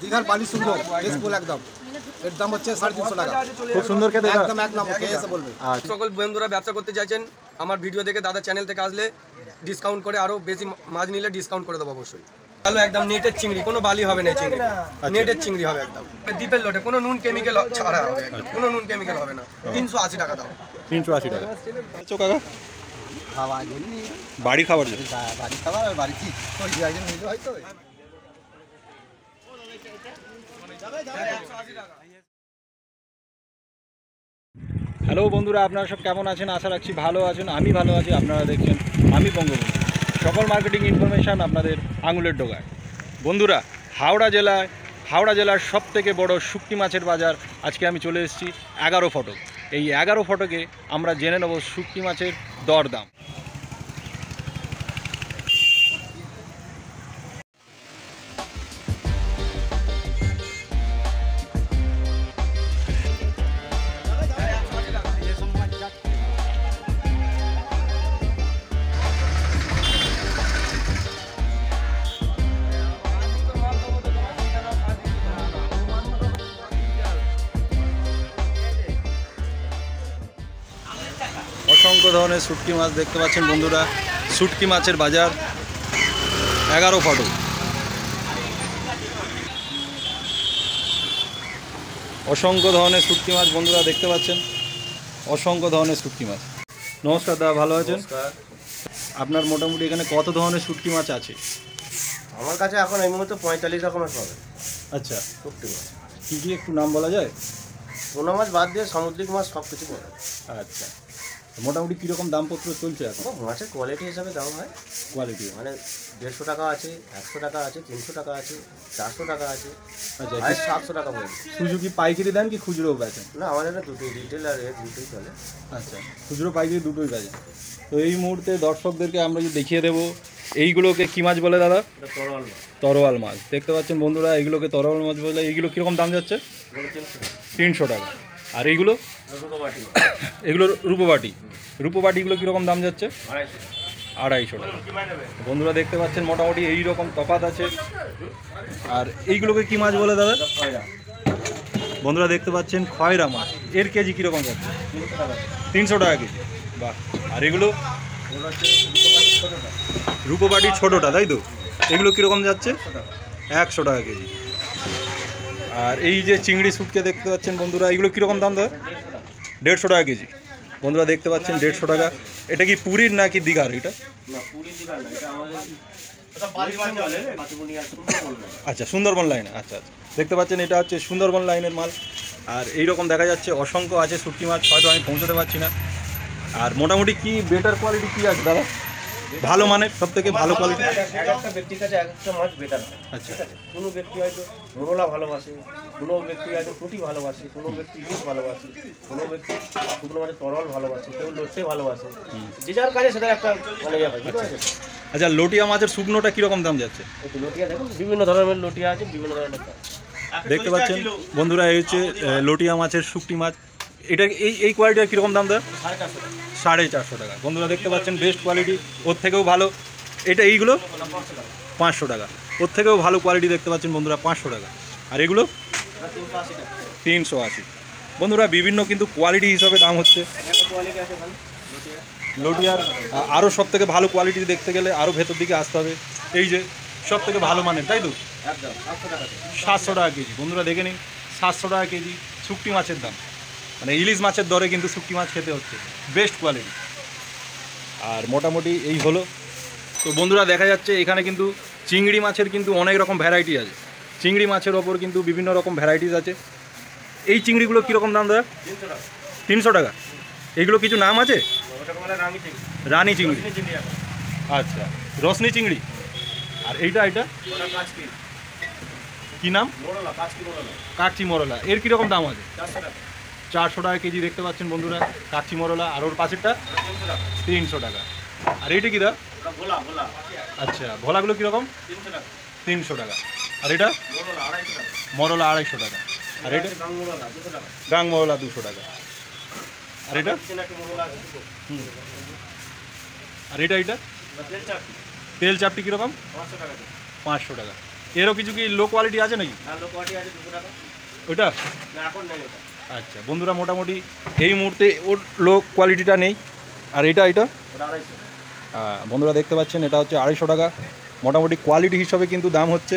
দীঘার বালি সুন্দর টেস্টফুল একদম। এর দাম হচ্ছে 350 টাকা। খুব সুন্দর খেতে, একদম এক নম্বর, খেয়ে এসে বলবে। সকল বন্ধুরা ব্যবসা করতে চাইছেন আমার ভিডিও দেখে দাদা চ্যানেল থেকে আসলে ডিসকাউন্ট করে, আরও বেশি মাছ নিলে ডিসকাউন্ট করে দেবো অবশ্যই। ভালো একদম নেটের চিংড়ি, কোনো বালি হবে না চিংড়ি, নেটের চিংড়ি হবে একদম দ্বীপের লোটে, কোনো নুন কেমিক্যাল ছাড়া হবে, কোনো নুন কেমিক্যাল হবে না। 380 টাকা দাও। 380 টাকা। আচ্ছা কাকা, খাওয়ার জন্য, বাড়ির খাবার জন্য? বাড়ি খাবার আর বাড়ি কি ওই যে একজন নিলে হয়তো। হ্যালো বন্ধুরা, আপনারা সব কেমন আছেন? আশা রাখছি ভালো আছেন। আমি ভালো আছি। আপনারা দেখছেন আমি বঙ্গবন্ধু, সকল মার্কেটিং ইনফরমেশান আপনাদের আঙুলের ডগায়। বন্ধুরা, হাওড়া জেলার সবথেকে বড় শুটকি মাছের বাজার আজকে আমি চলে এসেছি 11 ফটক। এই 11 ফটকে আমরা জেনে নেব শুটকি মাছের দরদাম। অসংখ্য ধরনের শুটকি মাছ দেখতে পাচ্ছেন বন্ধুরা। শুটকি মাছের বাজার 11 ফটক। অসংখ্য ধরনের শুটকি মাছ বন্ধুরা দেখতে পাচ্ছেন, অসংখ্য ধরনের শুটকি মাছ। নমস্কার দাদা, ভালো আছেন? আপনার মোটামুটি এখানে কত ধরনের শুটকি মাছ আছে? আমার কাছে এখন এই মুহূর্তে 45 রকমের পাবে। আচ্ছা, শুটকি মাছ কী কী একটু নাম বলা যায়? পোনা মাছ বাদ দিয়ে সামুদ্রিক মাছ সব কিছু পাবে। আচ্ছা, মোটামুটি কীরকম দামপত্র চলছে এখন? মাছের কোয়ালিটি হিসাবে দাম হয়। কোয়ালিটি মানে 150 টাকা আছে, 100 টাকা আছে, 300 টাকা আছে, 400 টাকা আছে, আচ্ছা, আর 700 টাকা পড়বে। সুজুকি পাইকারি দেন কি খুচরো বেচেন? না, আমাদের এটা দুটোই, রিটেল আর রেট দুটোই চলে। আচ্ছা, খুচরো পাইকারি দুটোই বেচেন। তো এই মুহূর্তে দর্শকদেরকে আমরা যে দেখিয়ে দেবো এইগুলোকে কী মাছ বলে দাদা? এটা তরোয়াল মাছ। তরোয়াল মাছ দেখতে পাচ্ছেন বন্ধুরা, এইগুলোকে তরোয়াল মাছ বলে। এইগুলো কীরকম দাম যাচ্ছে? 300 টাকা। আর এইগুলো? রূপবাটি। এগুলো রূপবাটিগুলো কীরকম দাম যাচ্ছে? 250 টাকা। বন্ধুরা দেখতে পাচ্ছেন মোটামুটি এই রকম তফাৎ আছে। আর এইগুলোকে কী মাছ বলে দাদা? বন্ধুরা দেখতে পাচ্ছেন খয়রা মাছ। এর কেজি কীরকম যাচ্ছে? 300 টাকা কেজি। বাহ। আর এগুলো? রূপবাটি ছোটোটা, তাই তো? এগুলো কীরকম যাচ্ছে? 100 টাকা কেজি। আর এই যে চিংড়ি শুটকে দেখতে পাচ্ছেন বন্ধুরা, এগুলো কীরকম দাম দাদা? 150 টাকা কেজি। বন্ধুরা দেখতে পাচ্ছেন 150 টাকা। এটা কি পুরীর নাকি দীঘার? এটা আচ্ছা, সুন্দরবন লাইনে। আচ্ছা আচ্ছা, দেখতে পাচ্ছেন এটা হচ্ছে সুন্দরবন লাইনের মাল। আর এইরকম দেখা যাচ্ছে অসংখ্য আছে শুটকি মাছ, হয়তো আমি পৌঁছাতে পারছি না। আর মোটামুটি কি বেটার কোয়ালিটি কী আছে দাদা? ভালো মানের, সব থেকে ভালো কোয়ালিটি? একটা ব্যক্তির কাছে একটা মাছ বেটার হয়। আচ্ছা, কোনো ব্যক্তি হয়তো মোরলা ভালোবাসে, কোনো ব্যক্তি হয়তো পুঁটি ভালোবাসে, কোনো ব্যক্তি ইলিশ ভালোবাসে, কোনো ব্যক্তি শুকনো মাছের তরল ভালোবাসে, কেউ লটে ভালোবাসে। যে যার কাজে সেটা একটা মানে ইয়ে হয়, বুঝতে পারছেন? আচ্ছা, লটিয়া মাছের শুকনোটা কীরকম দাম যাচ্ছে? একটু লটিয়া দেখুন, বিভিন্ন ধরনের লটিয়া আছে, বিভিন্ন ধরনের দাম। দেখতে পাচ্ছেন বন্ধুরা, এই হচ্ছে লটিয়া মাছের শুকটি মাছ। এটা এই কোয়ালিটির কীরকম দাম দেয়? 450 টাকা। বন্ধুরা দেখতে পাচ্ছেন বেস্ট কোয়ালিটি, ওর থেকেও ভালো এটা। এইগুলো 500 টাকা। ওর থেকেও ভালো কোয়ালিটি দেখতে পাচ্ছেন বন্ধুরা, 500 টাকা। আর এগুলো 380। বন্ধুরা বিভিন্ন কিন্তু কোয়ালিটি হিসাবে দাম হচ্ছে। লটিয়ার আরও সব থেকে ভালো কোয়ালিটি দেখতে গেলে আরও ভেতর দিকে আসতে হবে। এই যে সব থেকে ভালো মানের, তাই তো? 700 টাকা কেজি। বন্ধুরা দেখে নিন, 700 টাকা কেজি শুটকি মাছের দাম। মানে ইলিশ মাছের দরে কিন্তু শুটকি মাছ খেতে হচ্ছে, বেস্ট কোয়ালিটি। আর মোটামুটি এই হলো। তো বন্ধুরা দেখা যাচ্ছে এখানে কিন্তু চিংড়ি মাছের কিন্তু অনেক রকম ভ্যারাইটি আছে। চিংড়ি মাছের ওপর কিন্তু বিভিন্ন রকম ভ্যারাইটিস আছে। এই চিংড়িগুলো কীরকম দাম দাদা? 300 টাকা। এইগুলো কিছু নাম আছে? রানী চিংড়ি। আচ্ছা, রসনি চিংড়ি। আর এইটা কি নাম? কাকচি মোরলা। এর কীরকম দাম আছে? 400 টাকা কেজি দেখতে পাচ্ছেন বন্ধুরা, কাকচি মোরলা। আর ওর পাশেরটা 300 টাকা। আর এইটা কি দা? আচ্ছা, ভোলাগুলো কীরকম? 300 টাকা। আর এটা মোরলা 250 টাকা। আর এটা গাং মোরলা 200 টাকা। আর এটা? আর এটা তেল চাপটি কীরকম? 500 টাকা। এরও কিছু কি লো কোয়ালিটি আছে নাকি? আর লো কোয়ালিটি আছে 200 টাকা। ওইটা না এখন নেই ওটা। আচ্ছা বন্ধুরা, মোটামুটি এই মুহূর্তে ওর লো কোয়ালিটিটা নেই। আর এটা ওটা 250। বন্ধুরা দেখতে পাচ্ছেন, এটা হচ্ছে 250 টাকা। মোটামুটি কোয়ালিটি হিসাবে কিন্তু দাম হচ্ছে।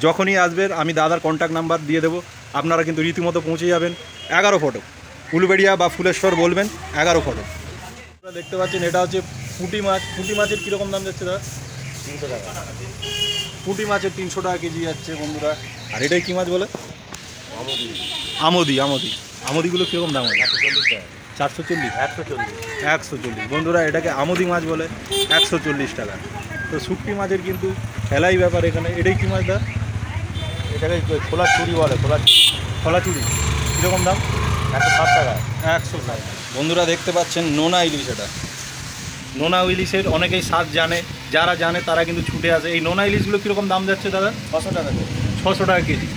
যখনই আসবেন আমি দাদার কন্ট্যাক্ট নাম্বার দিয়ে দেবো, আপনারা কিন্তু রীতিমতো পৌঁছে যাবেন। 11 ফটো উলুবেড়িয়া বা ফুলেশ্বর বলবেন, 11 ফটো। আপনারা দেখতে পাচ্ছেন এটা হচ্ছে পুঁটি মাছ। পুঁটি মাছের কীরকম দাম যাচ্ছে দাদা? 300 টাকা। পুঁটি মাছের 300 টাকা কেজি যাচ্ছে বন্ধুরা। আর এটাই কী মাছ বলে? আমুদি। আমোদি। আমোদিগুলো কীরকম দাম হয়? 140 টাকা। 440? 140। 140 বন্ধুরা, এটাকে আমোদি মাছ বলে, 140 টাকা। তো শুটকি মাছের কিন্তু খেলাই ব্যাপার এখানে। এটাই কী মাছ দা? এটাকে খোলা চুরি বলে, খোলা চুড়ি। কীরকম দাম? 160 টাকা। 160। বন্ধুরা দেখতে পাচ্ছেন নোনা ইলিশ। এটা নোনা ইলিশের অনেকেই স্বাদ জানে, যারা জানে তারা কিন্তু ছুটে আসে। এই নোনা ইলিশগুলো কীরকম দাম যাচ্ছে দাদা? 600 টাকা। 600 টাকা কেজি।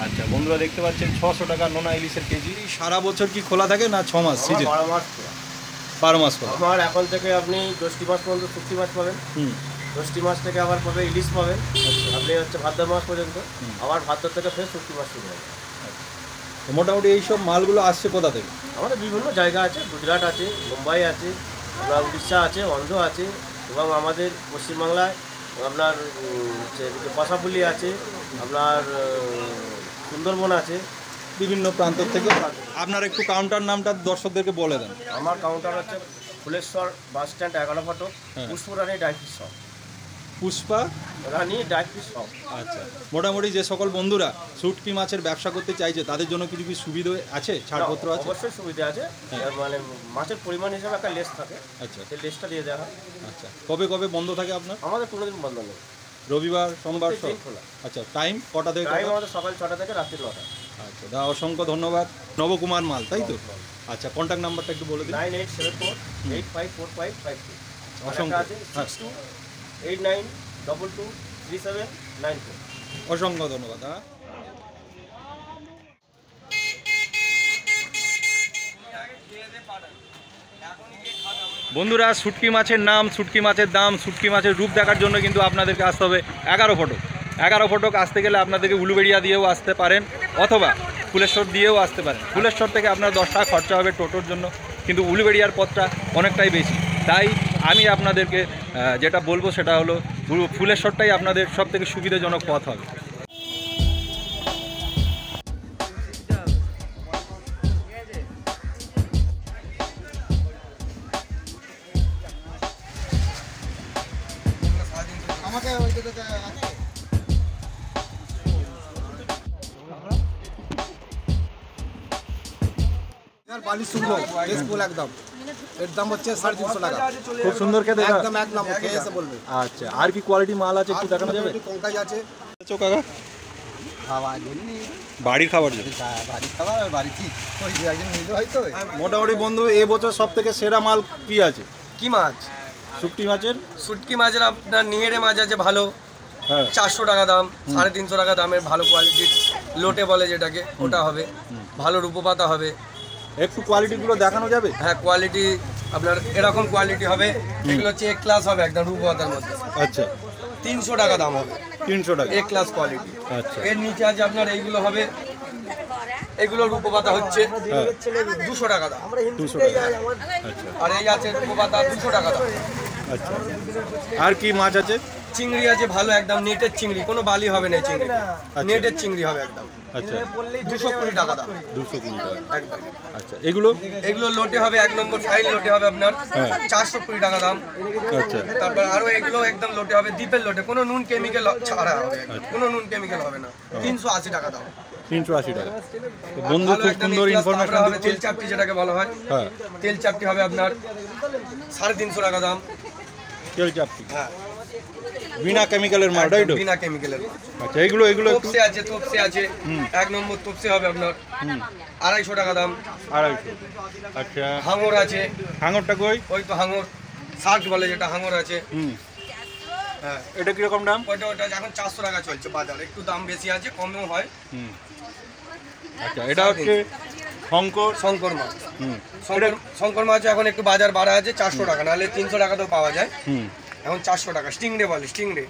আচ্ছা বন্ধুরা দেখতে পাচ্ছেন 600 টাকা নোনা ইলিশের কেজি। সারা বছর কি খোলা থাকে না 6 মাস সিজন? 12 মাস খোলা। 12 মাস খোলা। আমার এখন থেকে আপনি জ্যৈষ্ঠ মাস পর্যন্ত শুটকি মাছ পাবেন। জ্যৈষ্ঠ মাস থেকে আবার পাবে ইলিশ পাবেন। আপনি হচ্ছে ভাদ্র মাস পর্যন্ত, আবার ভাদ্র থেকে ফের শুটকি মাছ শুরু হবে। তো মোটামুটি এইসব মালগুলো আসছে কোথা থেকে? আমাদের বিভিন্ন জায়গা আছে, গুজরাট আছে, মুম্বাই আছে, আপনার উড়িষ্যা আছে, অন্ধ্র আছে, এবং আমাদের পশ্চিমবাংলায় আপনার এদিকে পশাপুলি আছে, আপনার সুন্দরবন আছে, বিভিন্ন প্রান্ত থেকে। আপনার একটু কাউন্টার নামটা দর্শকদেরকে বলে দেন। আমার কাউন্টার হচ্ছে ফুলেশ্বর বাস স্ট্যান্ড 11 ফটক, পুষ্পরানী ডাইফিস শপ। পুষ্পা রানী ডাইফিস শপ। আচ্ছা, মোটামুটি যে সকল বন্ধুরা শুটকি মাছের ব্যবসা করতে চাইছে তাদের জন্য কিছু কি সুবিধা আছে, ছাড়পত্র আছে? অবশ্যই সুবিধা আছে, মানে মাছের পরিমাণ হিসাবে একটা লেস থাকে। আচ্ছা, সেই লেসটা দিয়ে দেওয়া হয়। আচ্ছা, কবে কবে বন্ধ থাকে আপনার? আমাদের কোনোদিন বন্ধ নেই, রবিবার সোমবার সব প্রত্যেকদিন খোলা। আচ্ছা, টাইম কটা থেকে টাইম কটা? আমাদের সকাল 6টা থেকে রাত্রি 9টা। আচ্ছা দা, অসংখ্য ধন্যবাদ। নবকুমার মাল, তাই তো? আচ্ছা, কন্ট্যাক্ট নাম্বারটা একটু বলে দিন। 9874854552। অসংখ্য আছে 6289223794। অসংখ্য ধন্যবাদ। হ্যাঁ, বন্ধুরা শুটকি মাছের নাম, শুটকি মাছের দাম, শুটকি মাছের রূপ দেখার জন্য কিন্তু আপনাদেরকে আসতে হবে 11 ফটক। 11 ফটক আসতে গেলে আপনাদেরকে উলুবেড়িয়া দিয়েও আসতে পারেন, অথবা ফুলেশ্বর দিয়েও আসতে পারেন। ফুলেশ্বর থেকে আপনার 10 টাকা খরচা হবে টোটোর জন্য, কিন্তু উলুবেড়িয়ার পথটা অনেকটাই বেশি। তাই আমি আপনাদেরকে যেটা বলবো সেটা হলো ফুলেশ্বরটাই আপনাদের সব থেকে সুবিধাজনক পথ হবে। আমাকে বালি শুকনো বেশ ফুল একদম। এর দাম হচ্ছে 350 টাকা। খুব সুন্দর খেতে, একদম এক নম্বর, খেয়ে এসে বলবে। আচ্ছা, আর কি কোয়ালিটি মাল আছে একটু দেখানো যাবে? কঙ্কাজ আছে, কাকা খাওয়ার জন্য বাড়ির খাবার জন্য বাড়ি খাবার, বাড়ি কি ওই একজন নিলে হয়তো। মোটামুটি বন্ধু এবছর সব থেকে সেরা মাল কি আছে? কি মাছ? শুটকি মাছের। শুটকি মাছের আপনার নিয়েরে মাছ আছে ভালো, হ্যাঁ, 400 টাকা দাম, 350 টাকা দামের ভালো কোয়ালিটির লোটে বলে যেটাকে, ওটা হবে ভালো, রূপপাতা হবে। একটু কোয়ালিটিগুলো দেখানো যাবে? হ্যাঁ, কোয়ালিটি আপনার এরকম কোয়ালিটি হবে, এগুলো হচ্ছে এক ক্লাস হবে একদম রূপপাতার মধ্যে। আচ্ছা, 300 টাকা দাম হবে, 300 টাকা। এক ক্লাস কোয়ালিটি। আচ্ছা, এর নিচে আছে আপনার এইগুলো হবে, এগুলো রূপপাতা হচ্ছে 200 টাকা দাম। 200 টাকা। আচ্ছা, আর এই আছে রূপপাতা 200 টাকা দাম। আচ্ছা, আর কি মাছ আছে? চিংড়ি আছে ভালো একদম, নেটের চিংড়ি, কোনো বালি হবে না চিংড়ি, নেটের চিংড়ি হবে একদম। আচ্ছা, 220 টাকা দাম 220 টাকা। একদম। আচ্ছা, এগুলো? এগুলো লোটে হবে, 1 নম্বর ফাইল লোটে হবে আপনার 420 টাকা দাম। আচ্ছা, তারপর আরো এগুলো একদম লোটে হবে, দ্বীপের লোটে, কোনো নুন কেমিক্যাল ছাড়া হবে, কোনো নুন কেমিক্যাল হবে না, 380 টাকা দাম। 380 টাকা। তো বন্ধু ভালো খুব একদম সুন্দর এক গ্লাস ইনফরমেশন তারপরে হবে দিচ্ছে। তেল চাপটি যেটাকে বলা হয়, হ্যাঁ, তেল চাপটি হবে আপনার 350 টাকা দাম। তেল চাপটি হ্যাঁ, বিনা কেমিক্যালের মাল, তাই তো? বিনা কেমিক্যালের। আচ্ছা, এগুলো একটু তোপসে আছে, তোপসে আছে, 1 নম্বর তোপসে হবে আপনার 250 টাকা দাম। 250। আচ্ছা, হাঙর আছে, হাঙরটা কই? ওই তো হাঙর শার্ক বলে যেটা, হাঙর আছে। হ্যাঁ, এটা কিরকম দাম? ওইটা এখন 400 টাকা চলছে বাজার, একটু দাম বেশি আছে, কমেও হয়। আচ্ছা, এটা হচ্ছে শঙ্কর। শঙ্কর মাছ, এটা শঙ্কর মাছ এখন একটু বাজার বাড়া আছে, 400 টাকা, নাহলে 300 টাকাতেও পাওয়া যায়, এখন 400 টাকা। স্টিংরে বলে, স্টিংরে।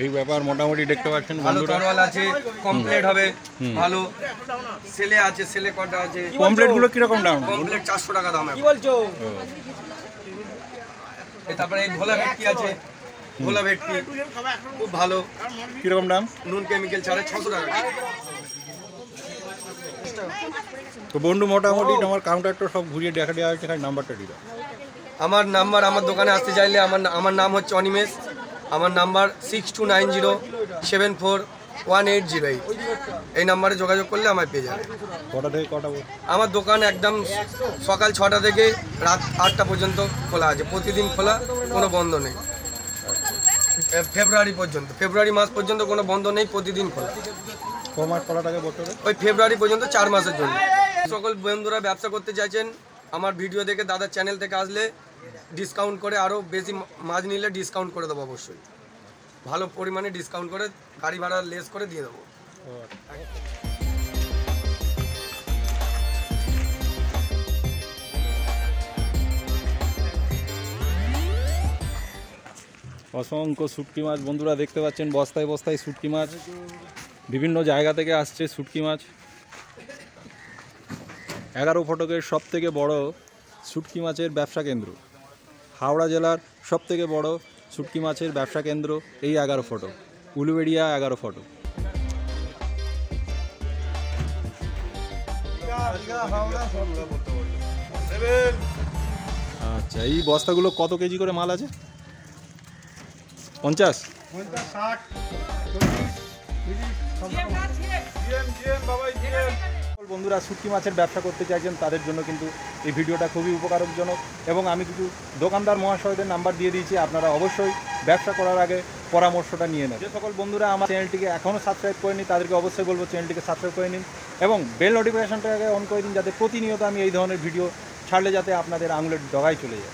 এই ব্যাপার মোটামুটি দেখতে পাচ্ছেন ভালো বন্ধুরা। তরল আছে, কমপ্লিট হবে, ভালো সেলে আছে, সেলে কটা আছে। কমপ্লেটগুলো কিরকম দাম? কমপ্লিট 400 টাকা দাম। কি বলছো? তারপরে এই ভোলা ভেটকি আছে, ভোলা ভেটকি খুব ভালো, কিরকম দাম? নুন কেমিক্যাল ছাড়া 600 টাকা। তো বন্ধু মোটামুটি আমার কাউন্টারটা সব ঘুরিয়ে দেখা দেওয়া হয়েছে, নাম্বারটা দিয়ে দাও। আমার নাম্বার, আমার দোকানে আসতে চাইলে আমার নাম হচ্ছে অনিমেষ। আমার নাম্বার 6290741808। এই নাম্বারে যোগাযোগ করলে আমায় পেয়ে যাবে। কটা থেকে কটা? আমার দোকান একদম সকাল 6টা থেকে রাত 8টা পর্যন্ত খোলা আছে, প্রতিদিন খোলা, কোনো বন্ধ নেই। ফেব্রুয়ারি পর্যন্ত, ফেব্রুয়ারি মাস পর্যন্ত কোনো বন্ধ নেই, প্রতিদিন খোলা। ক মাস খোলা থাকে বছরে? ওই ফেব্রুয়ারি পর্যন্ত 4 মাসের জন্য। সকল বন্ধুরা ব্যবসা করতে চাইছেন, আমার ভিডিও দেখে দাদার চ্যানেল থেকে আসলে ডিসকাউন্ট করে, আরও বেশি মাছ নিলে ডিসকাউন্ট করে দেবো অবশ্যই। ভালো পরিমাণে ডিসকাউন্ট করে, গাড়ি ভাড়া লেস করে দিয়ে দেবো। অসংখ্য শুটকি মাছ বন্ধুরা দেখতে পাচ্ছেন, বস্তায় বস্তায় শুটকি মাছ, বিভিন্ন জায়গা থেকে আসছে শুটকি মাছ। 11 ফটকের সব থেকে বড় শুটকি মাছের ব্যবসা কেন্দ্র, হাওড়া জেলার সব থেকে বড় শুটকি মাছের ব্যবসা কেন্দ্র এই 11 ফটক, উলুবেড়িয়া 11 ফটক। আচ্ছা, এই বস্তাগুলো কত কেজি করে মাল আছে? 50, 60, বন্ধুরা শুটকি মাছের ব্যবসা করতে চাইছেন তাদের জন্য কিন্তু এই ভিডিওটা খুবই উপকারজনক, এবং আমি কিছু দোকানদার মহাশয়দের নাম্বার দিয়ে দিয়েছি, আপনারা অবশ্যই ব্যবসা করার আগে পরামর্শটা নিয়ে নেন। যে সকল বন্ধুরা আমার চ্যানেলটিকে এখনও সাবস্ক্রাইব করেনি তাদেরকে অবশ্যই বলবো চ্যানেলটিকে সাবস্ক্রাইব করে নিন এবং বেল নোটিফিকেশনটাকে অন করে দিন, যাতে প্রতিনিয়ত আমি এই ধরনের ভিডিও ছাড়লে যাতে আপনাদের আঙুলের ডগায় চলে যায়।